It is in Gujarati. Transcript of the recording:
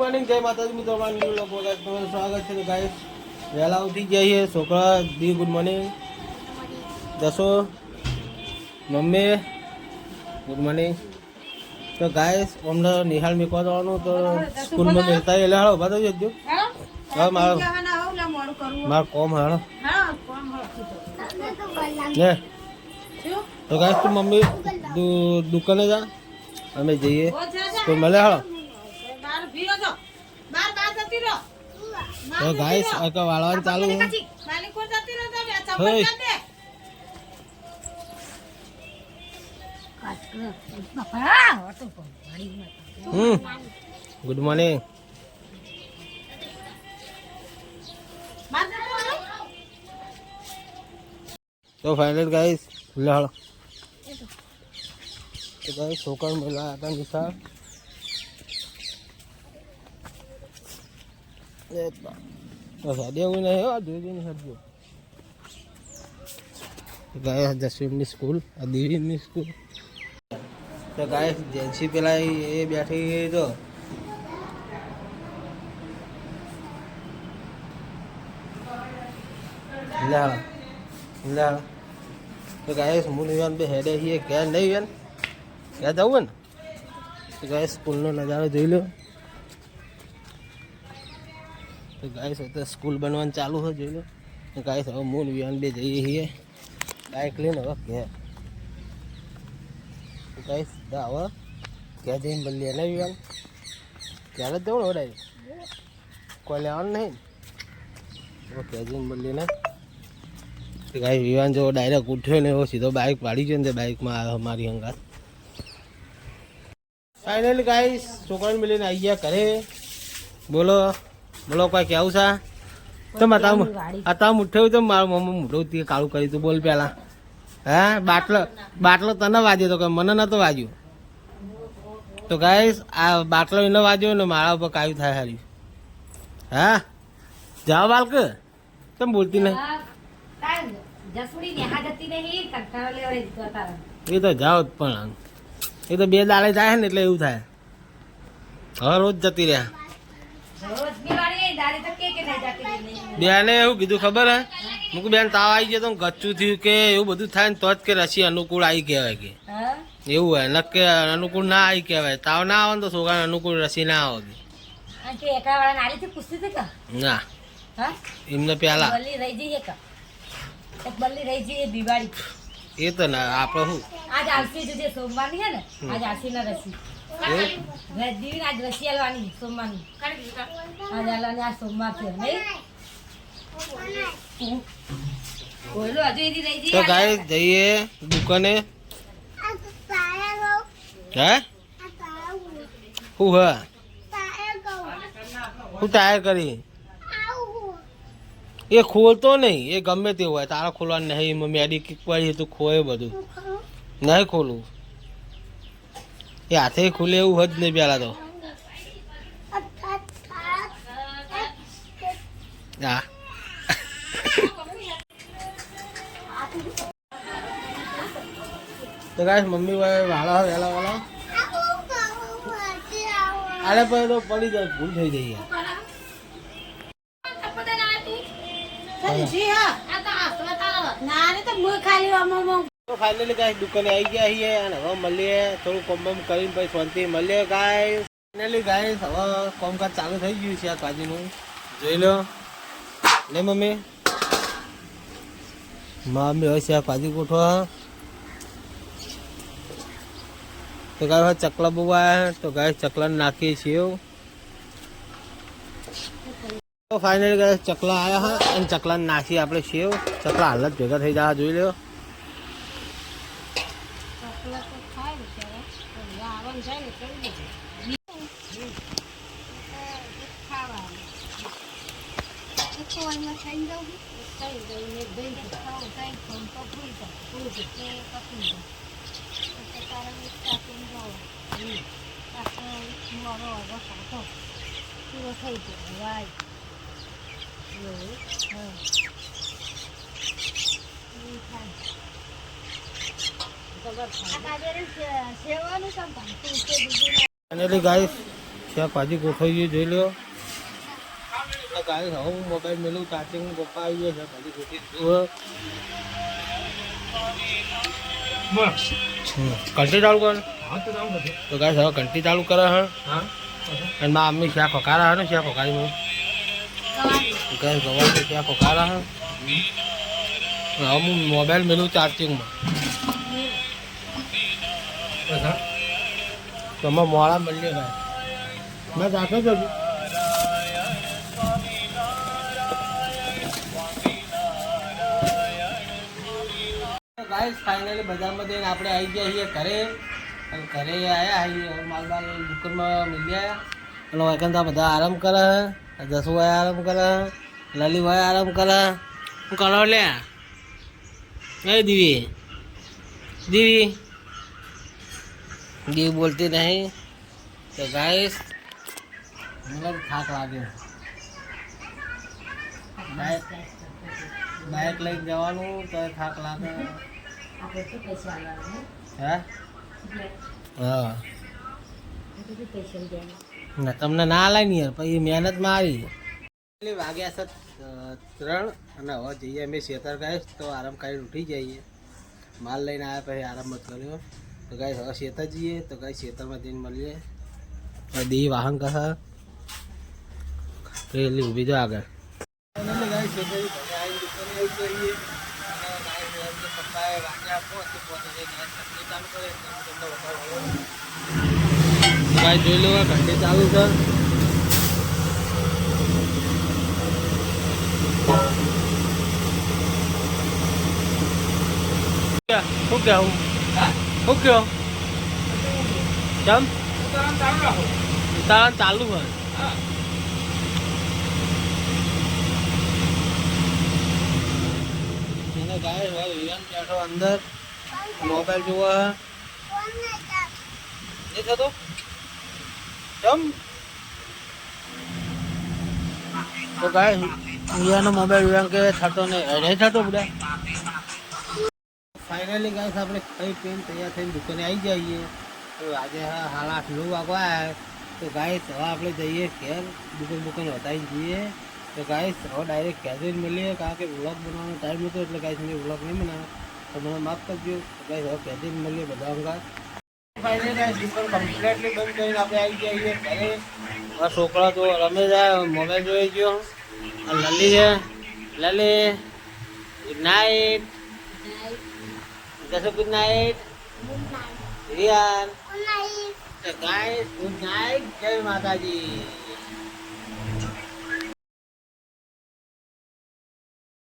મોર્નિંગ જય માતાજી મિત્રો, અમારા લોકો તમારું સ્વાગત છે. ગાઈસ વહેલા ઉઠી જઈએ છોકરા દી ગુડ મોર્નિંગ દસો મમ્મી ગુડ મોર્નિંગ. તો ગાઈસ અમને નિહાળ મેકવા જવાનું તો સ્કૂલમાં મેળતા એટલે હાલો ઉભા થઈ જજો. હવે મારું કોમ હાલો ને. તો ગાઈસ તું મમ્મી દુકાને જા, અમે જઈએ સ્કૂલ મળે હાલો. તો ગાઈસ આ વાળવાનું ચાલુ છે. Good morning. તો ફાઇનલ ગાઈસ હાલો. તો ગાઈસ છોકરા મળ્યા હતા નિશાળ. એવું નહીં જોઈ હટજો. ગાય જસવીરની સ્કૂલ, આ દેવીની સ્કૂલ. તો ગાય જેન્સી પેલા એ બેઠી તો તો ગાય હું નહીં બે હેડે છીએ ક્યાં નહીં વેન ક્યાં જવું ને. તો ગાય સ્કૂલનો નજારો જોઈ લો. તો ગાઈસ તો સ્કૂલ બનવાનું ચાલુ હોય જોઈ લો. તો ગાઈસ હવે મૂન વિવાન બે જઈએ છીએ બાઇક લઈને હવે ઘેર. તો ગાઈસ હવે ક્યાં જઈને બદલીએ ને વિવાન ક્યારે જ જવું ને વડાય કોઈ લેવાનું નહીં. તો ક્યાં જઈને બદલીએ ને. તો ગાઈસ વિવાન જો ડાયરેક્ટ ઉઠ્યો ને એવો સીધો બાઇક પાડી ગયો ને બાઇકમાં આવ્યો મારી અંગાત. ફાઇનલી ગાઈસ છોકરાને મળીને આવી ગયા ઘરે. બોલો બોલો કોઈ કેવું છે? તમે આ મુઠ્ઠે તો મારું મમ્મી મોઢું કાળું કર્યું તું. બોલ પેલા હા બાટલો તને વાગ્યો તો કે મને નતો વાગ્યો. તો ગાઈસ આ બાટલો એને વાગ્યો ને મારા ઉપર કાયું થાય હાર્યું. હા જાઓ બાલક તમે બોલતી નહીં. એ તો જાઓ પણ એ તો બે દાડે જાય ને એટલે એવું થાય. હવે રોજ જતી રહ્યા. બેને એવું કીધું ખબર હે મૂકું બેન તાવ આવી ગયો તો ગચ્ચું થયું કે એવું બધું થાય ને તો જ કે રસી અનુકૂળ આવી કહેવાય કે એવું હોય નક્કે અનુકૂળ ના આવી કહેવાય. તાવ ના આવે ને તો છોકરાને અનુકૂળ રસી ના આવે ના એમને પેલા એ તો ના આપડે શું સોમવારની હે ને આજ આરસી ના રસી આજ રસી આલવાની સોમવારની આજ આલવાની આ સોમવાર છે નહીં. તો ગાઈસ જઈએ દુકાને. હે હું હા હું ટાયર કરી એ ખોલતો નહીં. એ ગમે તે હોય તારા ખોલવાનું નહીં. મેડિકિક પડી તું ખોય બધું નહીં ખોલવું. એ હાથે ખુલે એવું જ નહીં પેલા તો. હા તો ગાઈસ મમ્મી વાળા વેલા વાળા આલે પર તો પડી જાય ભૂલ થઈ જાય. ફાઇનલી ગાઈસ દુકાને આવી ગયા છીએ અને હવે મળીએ થોડું કોમ બમ કરીને પછી શાંતિ મળીએ ગાઈસ. ફાઇનલી ગાઈસ હવે કોમકાજ ચાલુ થઈ ગયું છે આ કાજીનું જોઈ લો ને મમ્મી. મમ્મી હવે છે કાજી ગોઠવા. તો ગાય ચકલા બહુ આવ્યા તો ગાય ચકલા નાખીએ છીએ. તો ફાઇનલી ગાય ચકલા આવ્યા હા અને ચકલા નાખીએ આપણે સેવ. ચકલા હાલત ભેગા થઈ જવા જોઈ લો. ફાઇનલી ગાઈસ શાકભાજી ગોઠવીએ જોઈ લો. એટલે ગાય હવે હું મોબાઈલ મેલું ચાર્જિંગ પપ્પા આવી ગયા શાકભાજી ગોઠવી જુઓ. ઘંટી ચાલુ કર તો ગાય હવે ઘંટી ચાલુ કરે હે. અને મારા મમ્મી શાક વઘારા હે ને શાક વઘારીમાં ગાય ગવાર શાક વઘારા હે. હવે હું મોબાઈલ મેલું ચાર્જિંગમાં. તમે મોડા મળીએ ભાઈ મેં રાખો છો ગાઈસ ફાઇનલી બજારમાં જઈને આપણે આવી ગયા છીએ ઘરે. અને ઘરે આવ્યા છીએ માલબાલ દુકાનમાં મિલી આવ્યા. અને વાયકંતા બધા આરામ કરે. જસુભાઈ આરામ કરે, લલીભાઈ આરામ કરે. હું કરો લે એ દીવી દીવી દીવી બોલતી નહીં. તો ગાઈસ મને થાક લાગ્યો. બાઇક લઈને જવાનું તો થાક લાગે. હે હા ના તમને ના લાય ને યાર પછી મહેનત મારી. વાગ્યા છે 3 અને હવે જઈએ અમે શેતર ગાઈસ તો આરામ કરી ઉઠી જઈએ. માલ લઈને આવ્યા પછી આરામ મત કર્યો. તો ગાઈસ હવે શેતર જઈએ. તો ગાઈસ શેતરમાં જઈને મળીએ. દી વાહન કસા પેલી ઊભી જો આગળ. ભાઈ જોઈ લો ઘંટી ચાલુ છે. શું કેવું શું કહો ચમ ઉતારણ ચાલુ હોય. એને ગાય હોય વિવાન બેઠો અંદર મોબાઈલ જોવા નહીં થતો ચમ. તો ગાય વિવાનો મોબાઈલ વિવાન કે થતો નહીં થતો બધા. ફાઇનલી ગાઈસ આપણે ખાઈ પીને તૈયાર થઈને દુકાને આવી જઈએ. તો આજે 8:30 વાગવા. તો ગાઈસ હવે આપણે જઈએ ઘેર દુકાન વધારી જઈએ. તો ગાઈસ હવે ડાયરેક્ટ ઘેર જઈને મળીએ કારણ કે વ્લોગ બનાવવાનો ટાઈમ હતો એટલે ગાઈસ મેં વ્લોગ નહીં બનાવ્યો તો મને માફ કરજો. ગાઈસ હવે ઘેર જઈને મળીએ બધા અંગાત. ફાઇનલી ગાઈસ દુકાન કમ્પ્લીટલી બંધ કરીને આપણે આવી જઈએ ઘરે. મારા છોકરા તો રમે જાય મોબાઈલ જોઈ ગયો. લલી છે લલી good night. Just good night. Rian. Good night. Guys, good night. Jai Mataji.